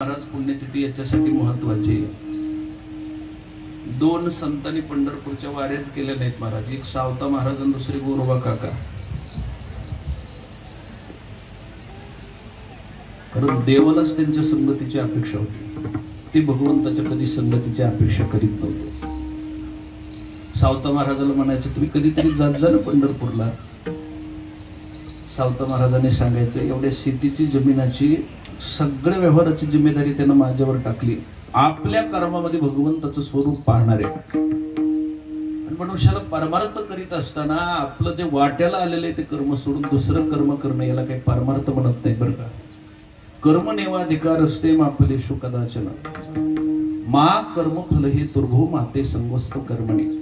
महाराज पुण्यतिथी याच्यासाठी महत्वाची. दोन संतांनी पंढरपूरच्या वाऱ्याच केल्या नाहीत महाराज. एक सावता महाराज आणि दुसरे गोरोबा काका. कारण देवालाच त्यांच्या संगतीची अपेक्षा होती. ते भगवंताच्या कधी संगतीची अपेक्षा करीत नव्हते. सावता महाराजाला म्हणायचं तुम्ही कधीतरी जात जा ना पंढरपूरला. सावता महाराजांनी सांगायचं एवढ्या शेतीची जमिनाची सगळ्या व्यवहाराची जिम्मेदारी त्यानं माझ्यावर टाकली. आपल्या कर्मामध्ये भगवंताचं स्वरूप पाहणार आहे. आणि मनुष्याला परमार्थ करीत असताना आपलं जे वाट्याला आलेलं आहे ते कर्म सोडून दुसरं कर्म करणं याला काही परमार्थ म्हणत नाही बरं का. कर्म नेवाधिकार असते माफलेशु कदाचन मा कर्मफल हे तुर्भो माते संगोस्त कर्मणी.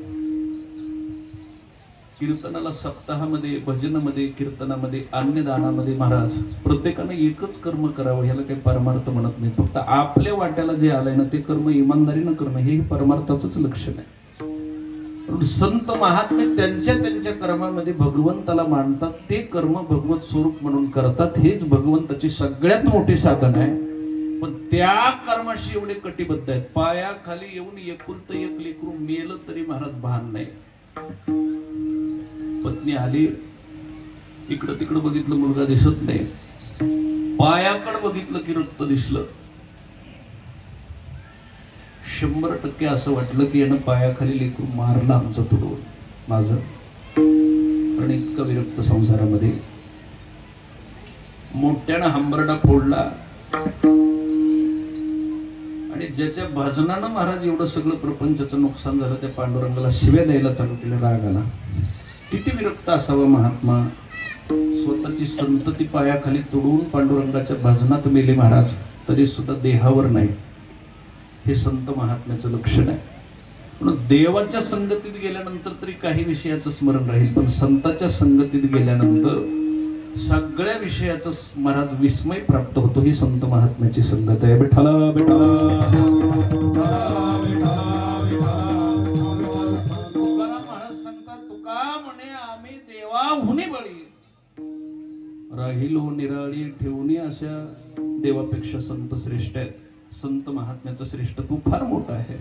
कीर्तनाला सप्ताहामध्ये भजनामध्ये कीर्तनामध्ये अन्नदानामध्ये महाराज प्रत्येकाने एकच कर्म करावं ह्याला काही परमार्थ म्हणत नाही. फक्त आपल्या वाट्याला जे आलंय ना ते कर्म इमानदारीनं करणं हे परमार्थाचंच लक्षण आहे. संत महात्मे त्यांच्या त्यांच्या कर्मामध्ये भगवंताला मानतात. ते कर्म भगवत स्वरूप म्हणून करतात. हेच भगवंताची सगळ्यात मोठी साधन आहे. पण त्या कर्माशी एवढे कटिबद्ध आहेत. पायाखाली येऊन एकुलत एक लेकरू मेलं तरी महाराज भान नाही. पत्नी आली, इकडं तिकडं बघितलं मुलगा दिसत नाही. पायाकडे बघितलं की रक्त दिसलं. 100% असं वाटलं की यानं पायाखाली लेकरू मारलं आमचं तुडवून माझं. कारण इतका विरक्त संसारामध्ये मोठ्यानं हंबरडा फोडला. आणि ज्याच्या भजनानं महाराज एवढं सगळं प्रपंचाचं नुकसान झालं त्या पांडुरंगाला शिव्या द्यायला चालू केलं. राग आला. किती विरक्त असावा महात्मा. स्वतःची संतती पायाखाली तुडवून पांडुरंगाच्या भजनात मेले महाराज तरी सुद्धा देहावर नाही. हे संत महात्म्याचं लक्षण आहे. म्हणून देवाच्या संगतीत गेल्यानंतर तरी काही विषयाचं स्मरण राहील. पण संताच्या संगतीत गेल्यानंतर सगळ्या विषयाचं महाराज विस्मय प्राप्त होतो. ही संत महात्म्याची संगत आहे. बेठाला देवाहुनी बळी राहिलो निराळी ठेवणी अशा देवापेक्षा संत श्रेष्ठ आहेत. संत महात्म्याचं श्रेष्ठत्व फार मोठं आहे.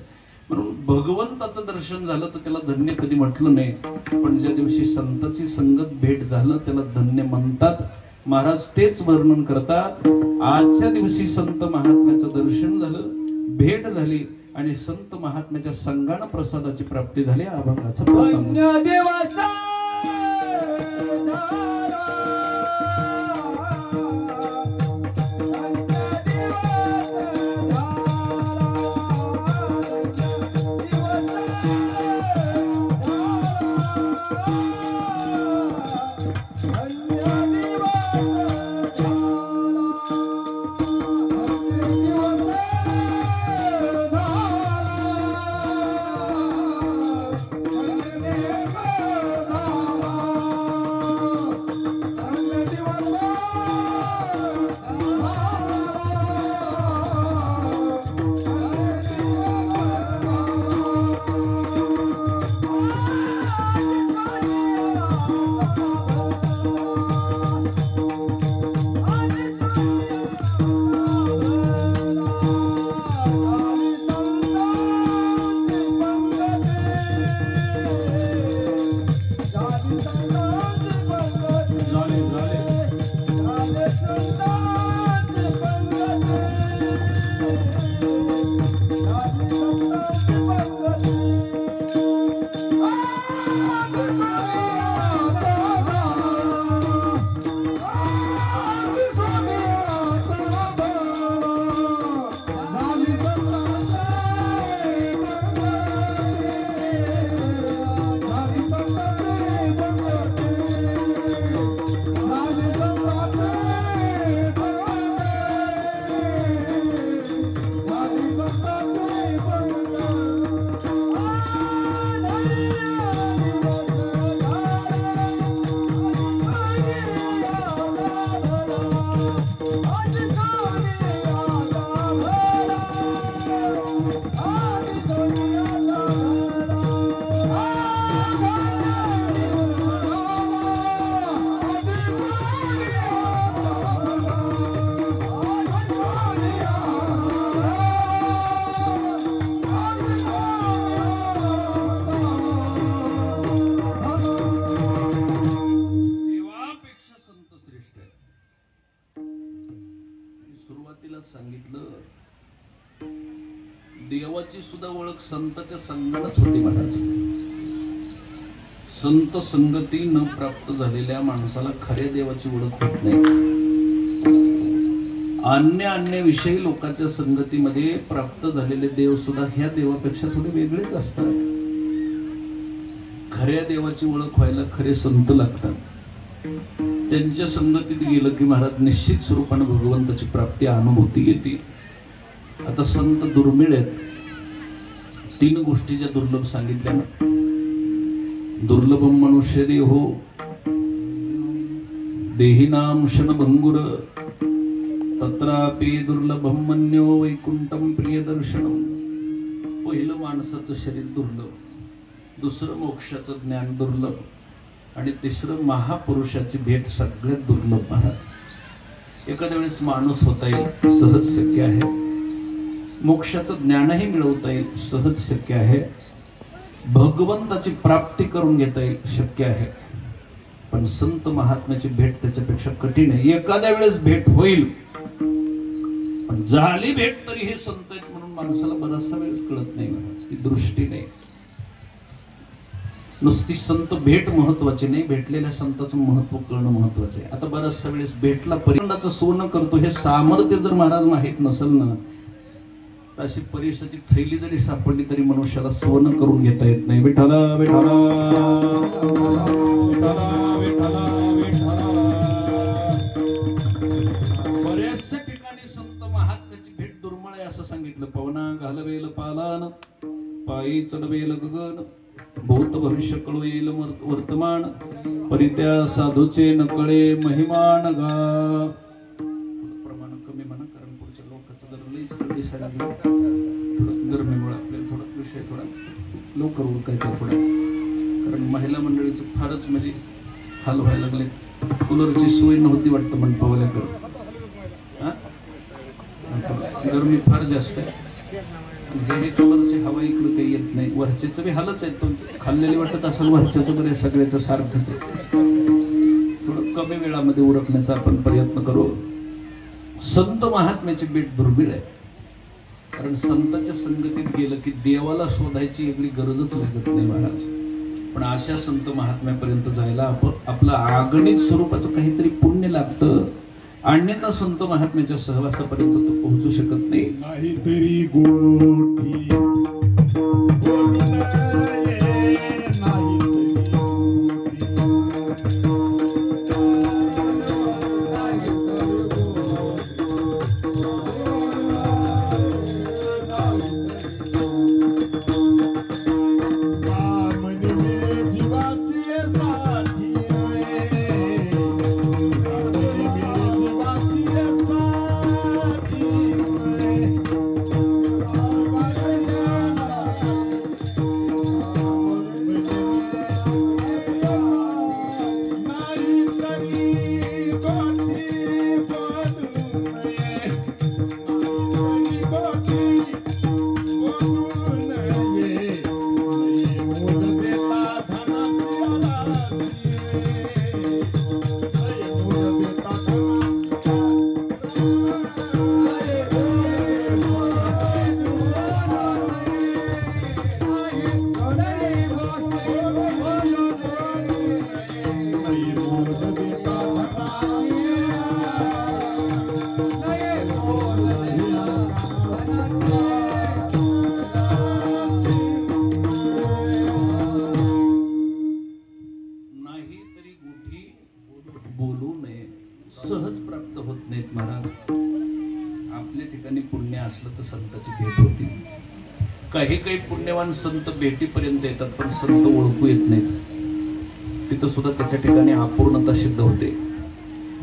म्हणून भगवंताचं दर्शन झालं तर त्याला धन्य कधी म्हटलं नाही. पण ज्या दिवशी संताची संगत भेट झालं त्याला धन्य म्हणतात. महाराज तेच वर्णन करतात. आजच्या दिवशी संत महात्म्याचं दर्शन झालं, भेट झाली आणि संत महात्म्याच्या संगानं प्रसादाची प्राप्ती झाली. अभंगाचं देवाचा देवा सांगितलं, देवाची सुद्धा ओळख संताच्या संगणच होती महाराज. संत संगती न प्राप्त झालेल्या माणसाला खऱ्या देवाची ओळख होत नाही. अन्य विषयी लोकांच्या संगतीमध्ये प्राप्त झालेले देव सुद्धा ह्या देवापेक्षा थोडे वेगळेच असतात. खऱ्या देवाची ओळख व्हायला खरे संत लागतात. त्यांच्या संगतीत गेलं की महाराज निश्चित स्वरूपाने भगवंताची प्राप्ती अनुभूती येते. आता संत दुर्मिळ आहेत. 3 गोष्टीच्या दुर्लभ सांगितल्या ना. दुर्लभम मनुष्य देहो देहिनाम क्षणभंगुर तत्रापि दुर्लभम मन्यो वैकुंठम प्रिय दर्शनम. पहिलं माणसाचं शरीर दुर्लभ, दुसरं मोक्षाचं ज्ञान दुर्लभ, आणि तिसरं महापुरुषाची भेट सगळ्यात दुर्लभ महाराज. एखाद्या वेळेस माणूस होता येईल, सहज शक्य आहे. मोक्षाचं ज्ञानही मिळवता येईल, सहज शक्य आहे. भगवंताची प्राप्ती करून घेता येईल, शक्य आहे. पण संत महात्म्याची भेट त्याच्यापेक्षा कठीण आहे. एखाद्या वेळेस भेट होईल, पण झाली भेट तरी हे संत आहेत म्हणून माणसाला बराचसा वेळेस कळत नाही महाराज. ती दृष्टी नाही. नुसती संत भेट महत्वाची नाही, भेटलेल्या संताचं महत्व कळणं महत्वाचं आहे. आता बराचसा वेळेस भेटला परिंदाचं सोनं करतो हे सामर्थ्य जर महाराज माहित नसेल ना, तर अशी परीक्षाची थैली जरी सापडली तरी मनुष्याला सोनं करून घेता येत नाही. विठाला विठाला बऱ्याचशा ठिकाणी संत महात्म्याची भेट दुर्मिळ आहे असं सांगितलं. पवना घालवेल पालान, पायी चढवेल गगन, भूत भविष्य कळू येईल वर्तमान, परित्या साधूचे नकळे महिमान गा. प्रमाण कमी म्हणा, कारण पुढच्या लोकांचं जर लईच दिसायला लागलं, थोडं गरमीमुळे आपल्याला थोडा विषय थोडा लवकर उरकायचा थोडा. कारण महिला मंडळीचं फारच म्हणजे हाल व्हायला लागले. कूलरची सोय नव्हती वाटतं मंडपावाल्याकडं. गरमी फार जास्त आहे. हे कूलरची हवा इकडे काही येत नाही. वरचेच बी हालच आहेत. तो खाल्लेली वाटत असेल वरच्याचं बरे सगळ्याचं सारखं. थोडं कमी वेळामध्ये उरकण्याचा आपण प्रयत्न करू. संत महात्म्याची भेट दुर्मिळ आहे. कारण संतांच्या संगतीत गेलं की देवाला शोधायची एवढी गरजच लागत नाही महाराज. पण अशा संत महात्म्यापर्यंत जायला आपलं आगणित स्वरूपाचं काहीतरी पुण्य लागतं. अन्यथा संत महात्म्याच्या सहवासापर्यंत तो पोहोचू शकत नाही. नाहीतरी गोठी बोलू नये, सहज प्राप्त होत नाहीत महाराज. आपल्या ठिकाणी पुण्य असलं तर संताची भेट होती. काही काही पुण्यवान संत भेटीपर्यंत येतात पण संत ओळखू येत नाहीत. तिथं सुद्धा त्याच्या ठिकाणी अपूर्णता सिद्ध होते.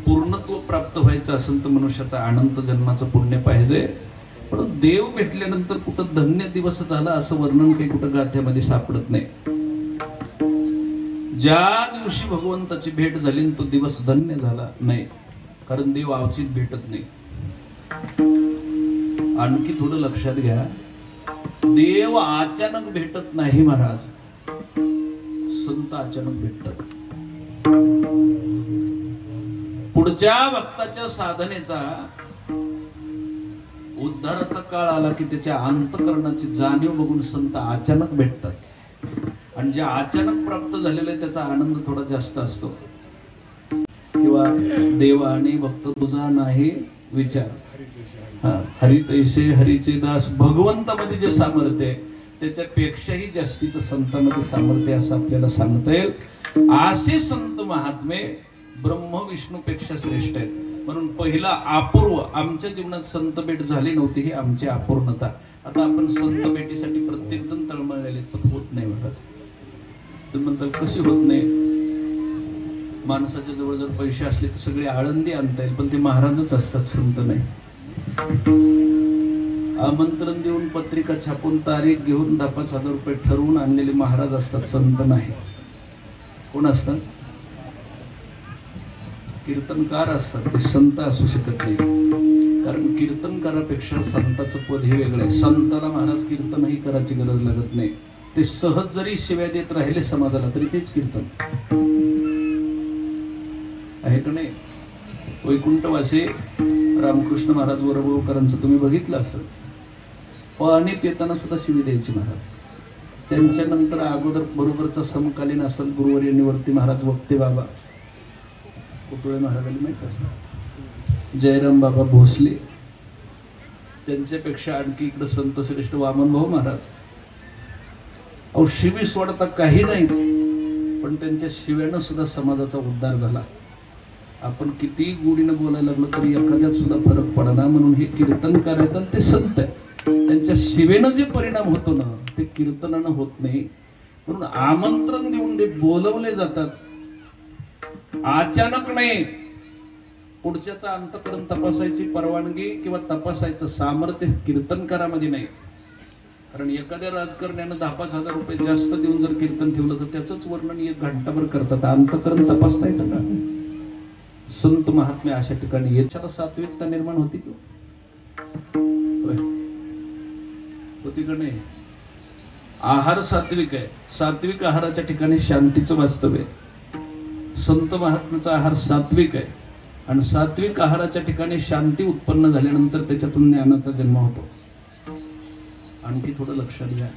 पूर्णत्व प्राप्त व्हायचं असेल तर मनुष्याचा अनंत जन्माचं पुण्य पाहिजे. पण देव भेटल्यानंतर कुठं धन्य दिवस झाला असं वर्णन काही कुठं गाथ्यामध्ये सापडत नाही. ज्या दिवशी भगवंताची भेट झाली तो दिवस धन्य झाला नाही. कारण देव अवचित भेटत नाही. आणखी थोडं लक्षात घ्या, देव अचानक भेटत नाही महाराज, संत अचानक भेटतात. पुढच्या भक्ताच्या साधनेचा उद्धाराचा काळ आला की त्याच्या अंतःकरणाची जाणीव बघून संत अचानक भेटतात, आणि जे अचानक प्राप्त झालेलं आहे त्याचा आनंद थोडा जास्त असतो. किंवा देवा आणि भक्त तुझा नाही विचार, हरी तैसे हरीचे दास, भगवंतामध्ये जे सामर्थ्य आहे त्याच्यापेक्षाही जास्तीचं संतांमध्ये सामर्थ्य असं आपल्याला सांगता येईल. असे संत महात्मे ब्रह्म विष्णूपेक्षा श्रेष्ठ आहेत. म्हणून पहिला अपूर्व आमच्या जीवनात संत भेट झाली नव्हती, ही आमची अपूर्णता. आता आपण संत भेटीसाठी प्रत्येक जण तळमळलेले, पण होत नाही. महाराज तुम्ही म्हणताल कशी होत नाही? माणसाच्या जवळ जर पैसे असले तर सगळे आळंदी आणता येईल, पण ते महाराजच असतात, संत नाही. आमंत्रण देऊन पत्रिका छापून तारीख घेऊन 10,000 रुपये ठरवून आणलेले महाराज असतात, संत नाही. कोण असतात? कीर्तनकार असतात, ते संत असू शकत नाही. कारण कीर्तनकारापेक्षा संताचं पद हे वेगळं आहे. संताला महाराज कीर्तनही करायची गरज लागत नाही. ते सहज जरी शिव्या देत राहिले समाजाला तरी तेच कीर्तन आहे का नाही? वैकुंठवासी रामकृष्ण महाराज वरबोळकरांचं तुम्ही बघितलं असेल, पाणी पिताना सुद्धा शिवी द्यायची महाराज. त्यांच्यानंतर अगोदर बरोबरचा समकालीन असेल गुरुवर्य निवर्ती महाराज वक्ते बाबा कुटुळे महाराजांनी माहित असं, जयराम बाबा भोसले, त्यांच्यापेक्षा आणखी इकडे संत श्रेष्ठ वामन भाऊ महाराज. अहो शिवी सोडता काही नाही, पण त्यांच्या शिव्यानं सुद्धा समाजाचा उद्धार झाला. आपण किती गुढीनं बोलायला लागलो तरी एखाद्यात सुद्धा फरक पडणार. म्हणून हे कीर्तनकार आहेत आणि ते संत आहे. त्यांच्या शिवेनं जे परिणाम होतो ना ते कीर्तनानं होत नाही. म्हणून आमंत्रण देऊन ते बोलवले जातात, अचानक नाही. पुढच्याचा अंतःकरण तपासायची परवानगी किंवा तपासायचं सामर्थ्य कीर्तनकारामध्ये नाही. कारण एखाद्या राजकारण्यानं 10,000 रुपये जास्त देऊन जर कीर्तन ठेवलं तर त्याचंच वर्णन 1 घंटाभर करतात. अंतःकरण तपासता येतं का? संत महात्मे अशा ठिकाणी याच्याला सात्विकता निर्माण होती की होती का नाही? आहार सात्विक आहे. सात्विक आहाराच्या ठिकाणी शांतीचं वास्तव आहे. संत महात्म्याचा आहार सात्विक आहे आणि सात्विक आहाराच्या ठिकाणी शांती उत्पन्न झाल्यानंतर त्याच्यातून ज्ञानाचा जन्म होतो. आणखी थोडं लक्षात घ्या.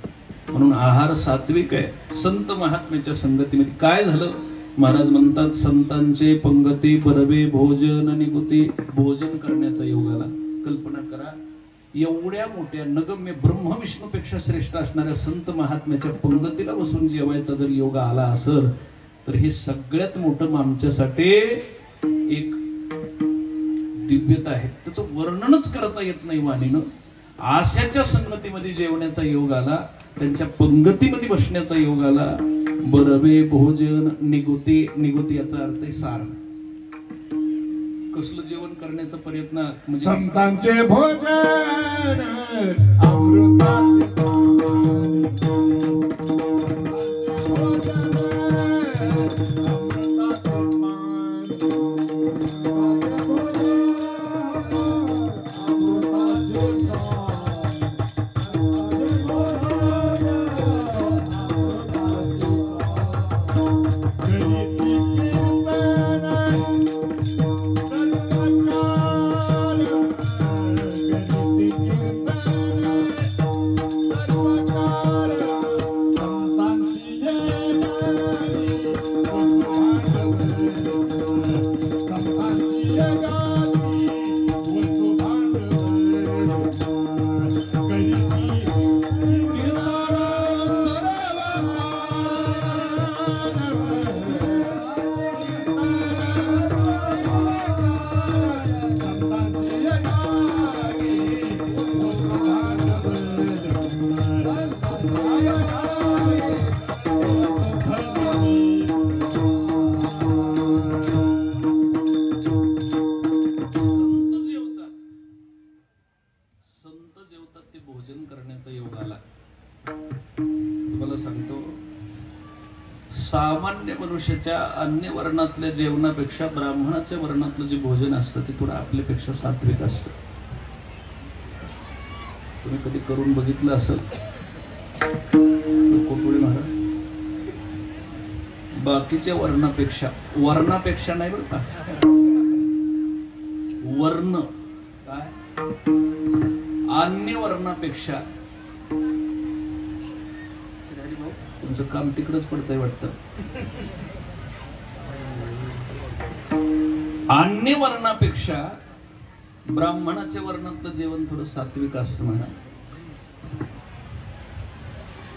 म्हणून आहार सात्विक आहे. संत महात्म्याच्या संगतीमध्ये काय झालं? महाराज म्हणतात संतांचे पंगती बरवे भोजन आणि गुती. भोजन करण्याचा योग आला. कल्पना करा, एवढ्या मोठ्या नगम्य ब्रह्म विष्णूपेक्षा श्रेष्ठ असणाऱ्या संत महात्म्याच्या पंगतीला बसून जेवायचा जर योग आला असेल तर हे सगळ्यात मोठं आमच्यासाठी एक दिव्यता आहे. त्याचं वर्णनच करता येत नाही वाणीनं. आशाच्या संगतीमध्ये जेवण्याचा योग आला, त्यांच्या पंगतीमध्ये बसण्याचा योग आला. बरवे भोजन निगुती. निगुती याचा अर्थ आहे सार. कसलं जेवण करण्याचा प्रयत्न म्हणजे संतांचे भोजन अमृतात सामान्य मनुष्याच्या अन्य वर्णातल्या जेवणापेक्षा ब्राह्मणाच्या वर्णातलं जे भोजन असतं ते थोडं आपल्यापेक्षा सात्विक असतं. तुम्ही कधी करून बघितलं असेल. कोटुळे महाराज बाकीच्या वर्णापेक्षा नाही बरं का, वर्ण काय अन्य वर्णापेक्षा, तुमचं काम तिकडच पडतंय वाटतं, अन्य वर्णापेक्षा ब्राह्मणाच्या वर्णातलं जेवण थोडं सात्विक असतं म्हणा.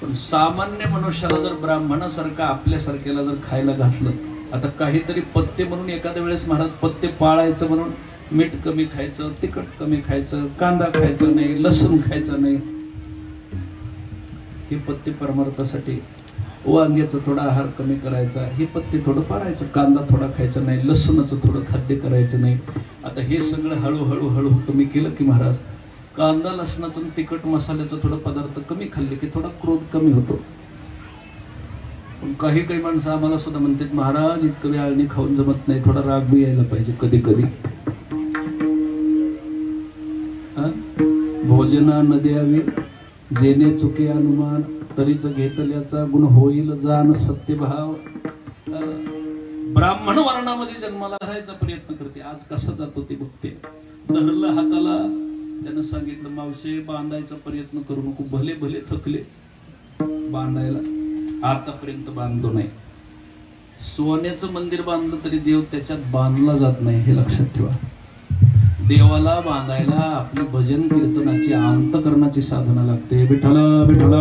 पण सामान्य मनुष्याला जर ब्राह्मणासारखा आपल्यासारख्याला जर खायला घातलं, आता काहीतरी पत्ते म्हणून एखाद्या वेळेस महाराज पत्ते पाळायचं म्हणून मीठ कमी खायचं, तिखट कमी खायचं, कांदा खायचा नाही, लसूण खायचा नाही, हे पत्ते परमार्थासाठी. वांग्याचा थोडा आहार कमी करायचा, हे पत्ते थोडं पाळायचं, कांदा थोडा खायचा नाही, लसूणाचं थोडं खाद्य करायचं नाही. आता हे सगळं हळूहळू हळू कमी केलं की महाराज कांदा लसणाचं तिखट मसाल्याचं थोडं पदार्थ कमी खाल्ले की थोडा क्रोध कमी होतो. पण काही काही माणसं आम्हाला सुद्धा म्हणतात, महाराज इतकं वेळाने खाऊन जमत नाही, थोडा राग बी यायला पाहिजे कधी कधी. भोजना न द्यावी जेणे चुके अनुमान, तरीच घेतल्याचा गुण होईल जाण सत्यभाव. ब्राह्मण वर्णामध्ये जन्माला राहायचा प्रयत्न करते, आज कसा जातो ते बघते. धरलं हाताला, त्यानं सांगितलं मावशे बांधायचा प्रयत्न करू नको, भले भले थकले बांधायला, आतापर्यंत बांधलो नाही. सोन्याचं मंदिर बांधलं तरी देव त्याच्यात बांधला जात नाही, हे लक्षात ठेवा. देवाला बांधायला आपली भजन कीर्तनाची अंतकरणाची साधना लागते. विठ्ठला विठ्ठला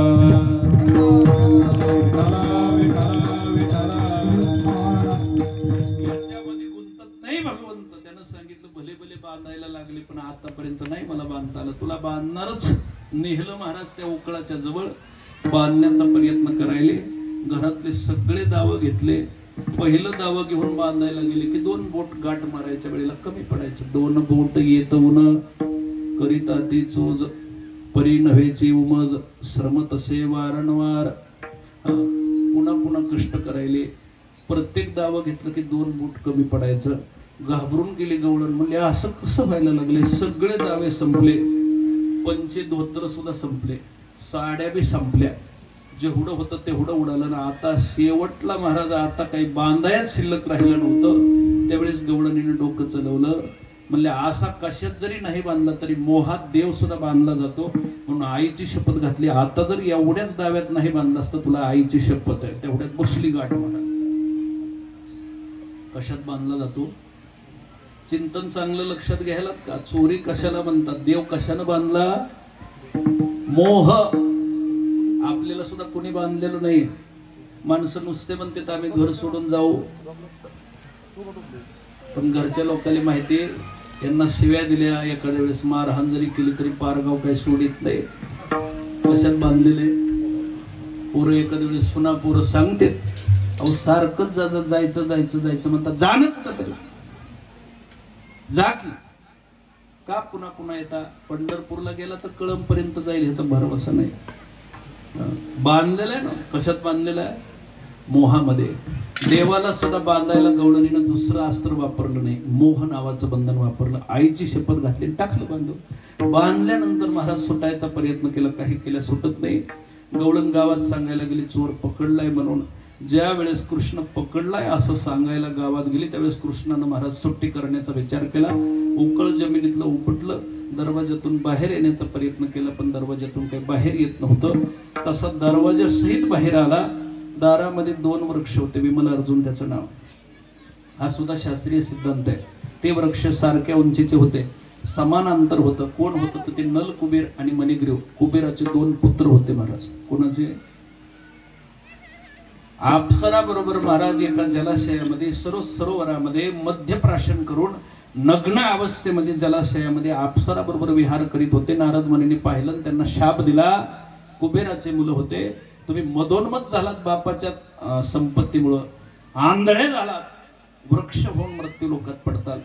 याच्यामध्ये गुंतत नाही भगवंत. त्यानं सांगितलं भले भले बांधायला लागले पण आतापर्यंत नाही मला बांधता आलं, तुला बांधणारच. नेहलं महाराज त्या उकळाच्या जवळ बांधण्याचा प्रयत्न करायले. घरातले सगळे दावं घेतले. पहिलं दावं घेऊन बांधायला गेले की 2 बोट गाठ मारायच्या वेळेला कमी पडायचं. 2 बोट येत उन करिता ती चोज, परी नव्हेची उमज, श्रम तसे वारंवार. पुन्हा पुन्हा कष्ट करायले. प्रत्येक दावं घेतलं की 2 बोट कमी पडायचं. घाबरून गेले गवळण, म्हणजे असं कसं व्हायला लागले. सगळे दावे संपले, पंचे धोत्र सुद्धा संपले, साड्या बी संपल्या, जेवढं होतं तेवढं उडालं ना. आता शेवटला महाराज आता काही बांधायच शिल्लक राहिलं नव्हतं. त्यावेळेस गवळणीने डोकं चलवलं, म्हणले असा कशात जरी नाही बांधला तरी मोहात देव सुद्धा बांधला जातो. म्हणून आईची शपथ घातली, आता जर एवढ्याच दाव्यात नाही बांधला असतं तुला आईची शपथ आहे. तेवढ्यात बसली गाठ महाराज. कशात बांधला जातो चिंतन चांगलं लक्षात घ्यायलात का. चोरी कशाला म्हणतात, देव कशानं बांधला, मोह. आपल्याला सुद्धा कोणी बांधलेलं नाही. माणसं नुसते म्हणतात आम्ही घर सोडून जाऊ, पण घरच्या लोकांना माहिती, यांना शिव्या दिल्या, एखाद्या वेळेस मारहाण जरी केली तरी पारगाव काही सोडित नाही. कशात बांधलेले पोरं एखाद्या वेळेस सुना पोरं सांगते, अहो सारखंच जायचं जायचं जायचं म्हणतात, जाणं कुठं तरी जा की. का पुन्हा पुन्हा येता. पंढरपूरला गेला तर कळंबपर्यंत जाईल ह्याचा भरवसा नाही. बांधलेलं आहे ना. कशात बांधलेलं आहे, मोहामध्ये. देवाला सुद्धा बांधायला गवळणीनं दुसरं अस्त्र वापरलं नाही, मोह नावाचं बंधन वापरलं. आईची शपथ घातली, टाकलं बांधून. बांधल्यानंतर महाराज सुटायचा प्रयत्न केला, काही केल्या सुटत नाही. गवळण गावात सांगायला गेली चोर पकडलाय म्हणून. ज्या वेळेस कृष्ण पकडलाय असं सांगायला गावात गेली त्यावेळेस कृष्णानं महाराज सुट्टी करण्याचा विचार केला. उकळ जमिनीतलं उपटलं, दरवाजातून बाहेर येण्याचा प्रयत्न केला, पण दरवाजातून काही बाहेर येत नव्हतं. तसा दरवाजा सहित बाहेर आला. दारामध्ये 2 वृक्ष होते, विमल अर्जुन त्याचं नाव. हा सुद्धा शास्त्रीय सिद्धांत आहे. ते वृक्ष सारख्या उंचीचे होते, समान अंतर होतं. कोण होतं तर ते नल कुबेर आणि मणिग्रीव. कुबेराचे 2 पुत्र होते महाराज. कोणाचे, अप्सरा बरोबर महाराज एका जलाशयामध्ये सरोवरामध्ये मध्यप्राशन करून नग्न अवस्थेमध्ये जलाशयामध्ये अप्सरा बरोबर विहार करीत होते. नारद मुनींनी पाहिलं, त्यांना शाप दिला. कुबेराचे मुलं होते, तुम्ही मदोन्मत झालात बापाच्या संपत्तीमुळं, आंधळे झालात, वृक्ष होऊन मृत्यू लोकात पडताल.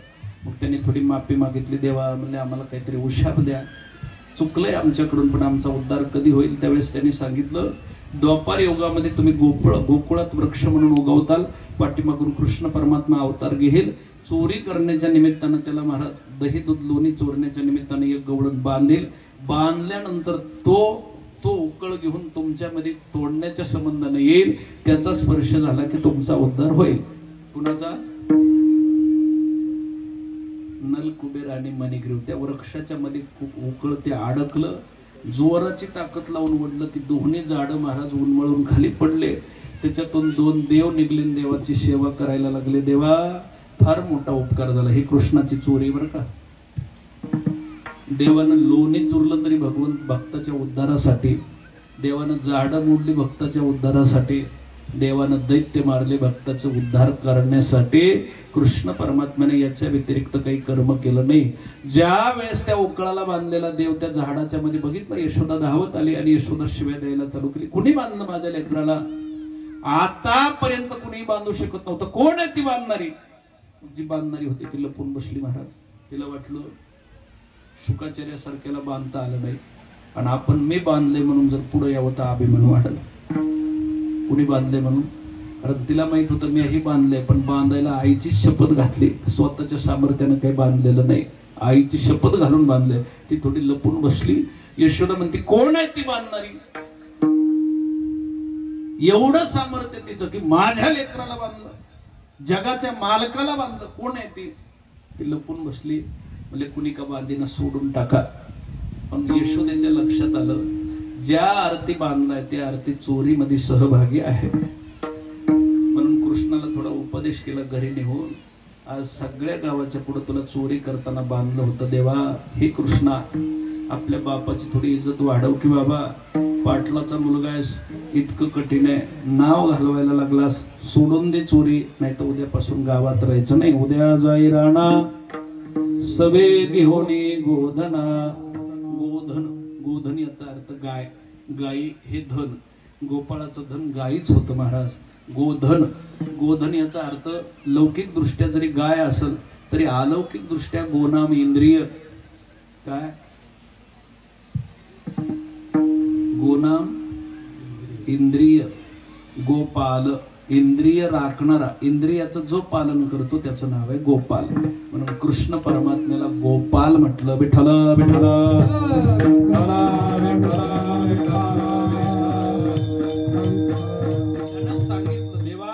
मग त्यांनी थोडी माफी मागितली. देवा म्हणजे आम्हाला काहीतरी उशाप द्या, चुकलंय आमच्याकडून, पण आमचा उद्धार कधी होईल. त्यावेळेस त्यांनी सांगितलं, द्वापार युगामध्ये तुम्ही गोकुळात वृक्ष म्हणून उगवताल, पाठीमागून कृष्ण परमात्मा अवतार घेईल. चोरी करण्याच्या निमित्तानं त्याला महाराज दही दूध लोणी चोरण्याच्या निमित्तानं एक गवळण बांधेल. बांधल्यानंतर तो उकळ घेऊन तुमच्यामध्ये तोडण्याच्या संबंधाने येईल. त्याचा स्पर्श झाला की तुमचा उद्धार होईल. कुणाचा, नलकुबेर आणि मणिग्रीव त्या वृक्षाच्या मध्ये खूप उकळ ते अडकलं, जोराची ताकद लावून ओढलं, ती दोन्ही झाडं महाराज उन्मळून खाली पडले. त्याच्यातून 2 देव निघले, देवाची सेवा करायला लागले. देवा फार मोठा उपकार झाला, ही कृष्णाची चोरी बरं का. देवानं लोणी चुरलं तरी भक्ताच्या उद्धारासाठी, देवानं झाडं मोडली भक्ताच्या उद्धारासाठी, देवानं दैत्य मारले भक्ताचा उद्धार करण्यासाठी. कृष्ण परमात्म्याने याच्या व्यतिरिक्त काही कर्म केलं नाही. ज्या वेळेस त्या उकळाला बांधलेला देव त्या झाडाच्या मध्ये बघितलं, यशोदा धावत आली आणि यशोदा शिव्या द्यायला चालू केली. कुणी बांधलं माझ्या लेकराला? आतापर्यंत कुणी बांधू शकत नव्हतं. कोण आहे ती बांधणारी? जी बांधणारी होती ती लपून बसली महाराज. तिला वाटलं शुकाचार्यासारख्याला बांधता आलं नाही, आणि आपण मी बांधले म्हणून जर पुढे यावं तर अभिमान वाढलं. कुणी बांधले म्हणून? कारण तिला माहित होतं मी ही बांधले, पण बांधायला आईची शपथ घातली, स्वतःच्या सामर्थ्यानं काही बांधलेलं नाही, आईची शपथ घालून बांधले. ती थोडी लपून बसली. यशोदा म्हणते कोण आहे ती बांधणारी? एवढं सामर्थ्य तिचं की माझ्या लेकराला बांधलं, जगाच्या मालकाला बांधलं. कोण आहे ती? ती लपून बसली. म्हणजे कुणी का बांधीनं सोडून टाका. पण यशोदेच्या लक्षात आलं, ज्या आरती बांधलाय त्या आरती चोरीमध्ये सहभागी आहे. म्हणून कृष्णाला थोडा उपदेश केला घरी नेऊन. आज सगळ्या गावाच्या पुढे तुला चोरी करताना बांधलं होतं. देवा हे कृष्णा, आपल्या बापाची थोडी इज्जत वाढव की बाबा. पाटलाचा मुलगा आहेस, इतकं कठीण आहे, नाव घालवायला लागलास, सोडून दे चोरी, नाही तर उद्यापासून गावात राहायचं नाही. उद्या जाई राणा सवे घेऊनी गोधना. गोधन, गोधन याचा अर्थ गाय. गाई हे धन, गोपाळाचं धन गाईच होतं महाराज. गोधन, गोधन याचा अर्थ लौकिक दृष्ट्या जरी गाय असेल तरी अलौकिक दृष्ट्या गोनाम इंद्रिय. काय? गोनाम इंद्रिय, गोपाल इंद्रिय राखणारा, इंद्रियाचं जो पालन करतो त्याचं नाव आहे गोपाल. म्हणून कृष्ण परमात्म्याला गोपाल म्हटलं. विठ्ठल विठ्ठल. सांगितलं देवा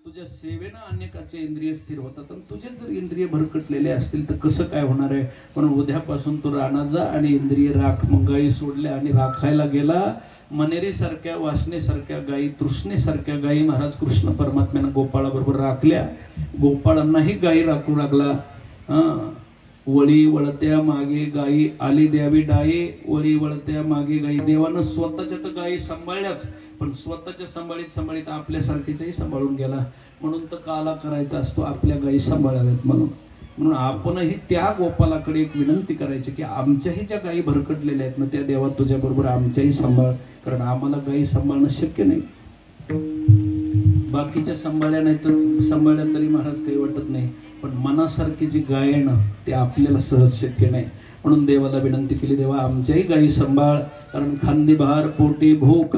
तुझ्या सेवेनं अनेकाचे इंद्रिय स्थिर होतात, आणि तुझे जर इंद्रिय भरकटलेले असतील तर कसं काय होणार आहे. म्हणून उद्यापासून तू रानात जा आणि इंद्रिय राख. मग गायी सोडल्या आणि राखायला गेला. मनेरी सारख्या, वासनेसारख्या गायी, तृष्णेसारख्या गायी महाराज कृष्ण परमात्म्यानं गोपाळाबरोबर राखल्या. गोपाळांनाही गायी राखू लागला. वळी वळत्या मागे गायी आली द्यावी डाई, वळी वळत्या मागे गायी. देवानं स्वतःच्या तर गायी सांभाळल्याच, पण स्वतःच्या सांभाळीत आपल्यासारखीचाही सांभाळून गेला. म्हणून तर काला करायचा असतो आपल्या गायी सांभाळाव्यात म्हणून. म्हणून आपणही त्या गोपालाकडे एक विनंती करायची की आमच्याही ज्या गायी भरकटलेल्या आहेत ना त्या देवा तुझ्या बरोबर आमच्याही सांभाळ. कारण आम्हाला गायी सांभाळणं शक्य नाही. बाकीच्या सांभाळल्या नाही तर सांभाळल्या तरी महाराज काही वाटत नाही, पण मनासारखी जी गाय आहे ना ते आपल्याला सहज शक्य नाही. म्हणून देवाला विनंती केली, देवा आमच्याही गायी सांभाळ. कारण खांदी भार पोटी भूक,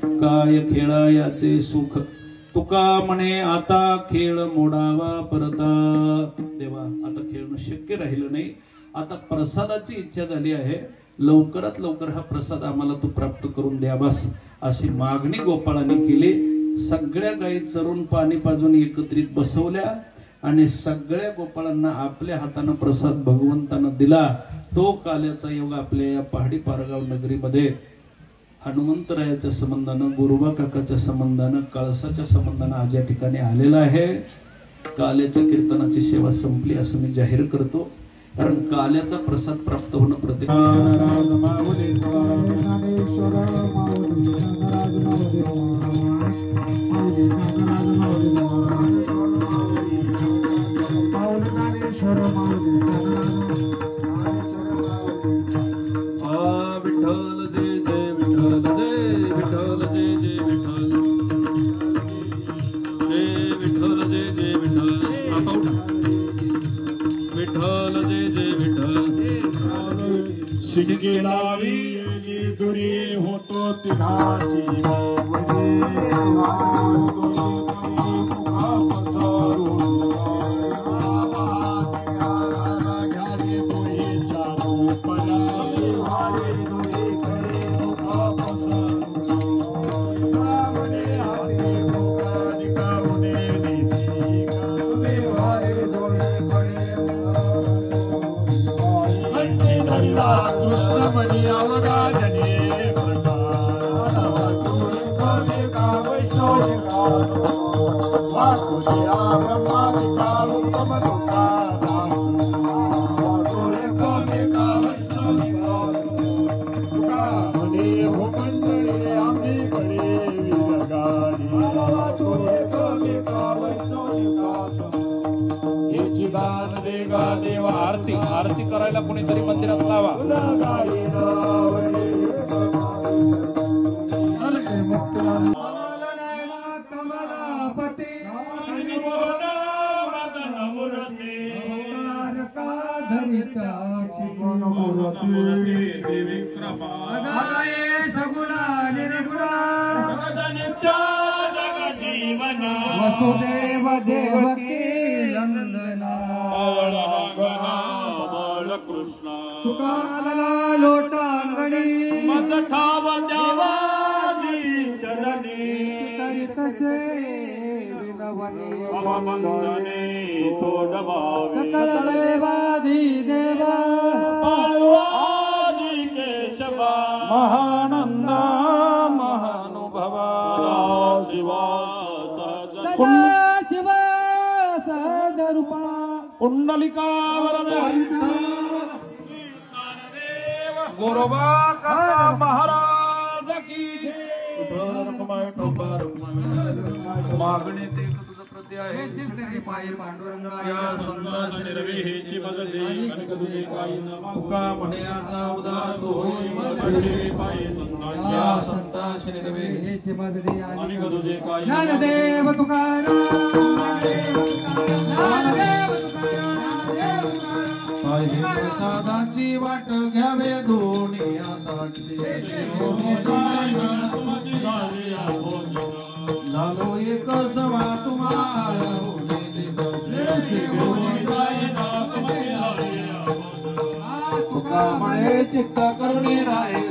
काय खेळायाचे सुख. तुका म्हणे आता खेळ मोडावा परता. देवा आता खेळणं शक्य राहिलं नाही, आता प्रसादाची इच्छा झाली आहे. लवकरात लवकर हा प्रसाद आम्हाला तू प्राप्त करून द्यावास अशी मागणी गोपाळाने केली. सगळ्या गायी चरून पाणी पाजून एकत्रित बसवल्या आणि सगळ्या गोपाळांना आपल्या हातानं प्रसाद भगवंतानं दिला. तो काल्याचा योग आपल्या या पहाडी पारगाव नगरीमध्ये हनुमंतरायाच्या संबंधानं, गुरुबा काकाच्या संबंधानं, कळसाच्या संबंधानं आज या ठिकाणी आलेला आहे. काल्याच्या कीर्तनाची सेवा संपली असं मी जाहीर करतो. कारण काल्याचा प्रसाद प्राप्त होणं प्रत्येक विठ्ठल जय जय विठ्ठल जय विठ्ठल जय जय विठ्ठल जय विठ्ठल जय जय विठ्ठल विठ्ठल जय जय विठ्ठल. शिडकी लावी दुरी होतो तिघाची सावधाजने प्रचार एका वैष्णव एका वासुदेवा ब्रह्मादिका उत्तम लोका हो मंडळी आम्ही बळी विरगाडी याची दान देगा देवा आरती आरती करायला कोणीतरी मंदिरात लावा वसुदेव देवकी नंदना कृष्ण तुकाला लोटांगणी मग ठाव देवाजी चरणी तसे विनवणी अवमंदने सोडवावे सकळ देवाधी देवा पाळवाजी केशवा महानंदा महानुभवा शिवा सदा शिव सदरूपा पुंडलिका गोरोबा काका महाराज की मागणे ते तुझं प्रति आहे पायी पांडुरंगा या संतास निर्विहीची मदती कणक तुझे काही न मागू. तुका म्हणे आता उदार होई पडले पायी संतांच्या या संतास निर्वे हेची मदती आणि आणि तुझे काही न ज्ञानदेव तुकाराम ज्ञानदेव तुकाराम पाहिजे प्रसादाची वाट घ्यावे दोन्ही हातांचे झालो एक सवा तुम्हाला तुका म्हणे चित्त करुणी राहे